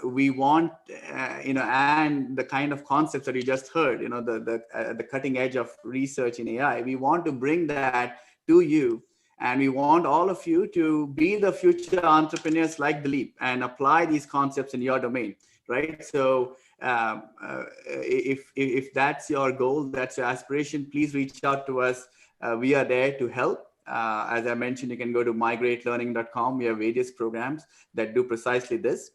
We want, and the kind of concepts that you just heard, the cutting edge of research in AI. We want to bring that to you. And we want all of you to be the future entrepreneurs like Dileep and apply these concepts in your domain, right? So if that's your goal, that's your aspiration, please reach out to us. We are there to help. As I mentioned, you can go to mygreatlearning.com. We have various programs that do precisely this.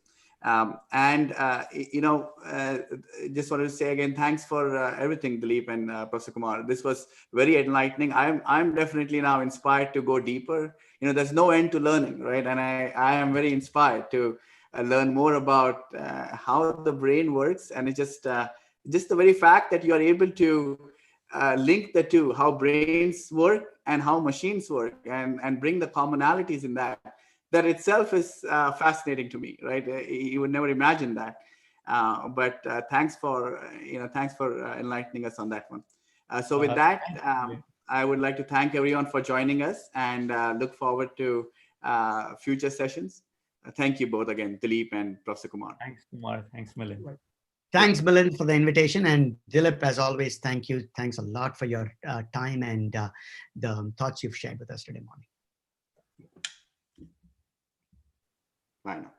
Just wanted to say again, thanks for everything, Dileep and Professor Kumar. This was very enlightening. I'm definitely now inspired to go deeper. There's no end to learning, right? And I am very inspired to learn more about how the brain works. And it's just the very fact that you are able to link the two, how brains work and how machines work, and bring the commonalities in that itself is fascinating to me, right? You would never imagine that. But thanks for enlightening us on that one. So with that, I would like to thank everyone for joining us, and look forward to future sessions. Thank you both again, Dileep and Professor Kumar. Thanks, Kumar. Thanks, Milind. Thanks, Milind, for the invitation. And Dileep, as always, thank you. Thanks a lot for your time and the thoughts you've shared with us today morning. Bye now.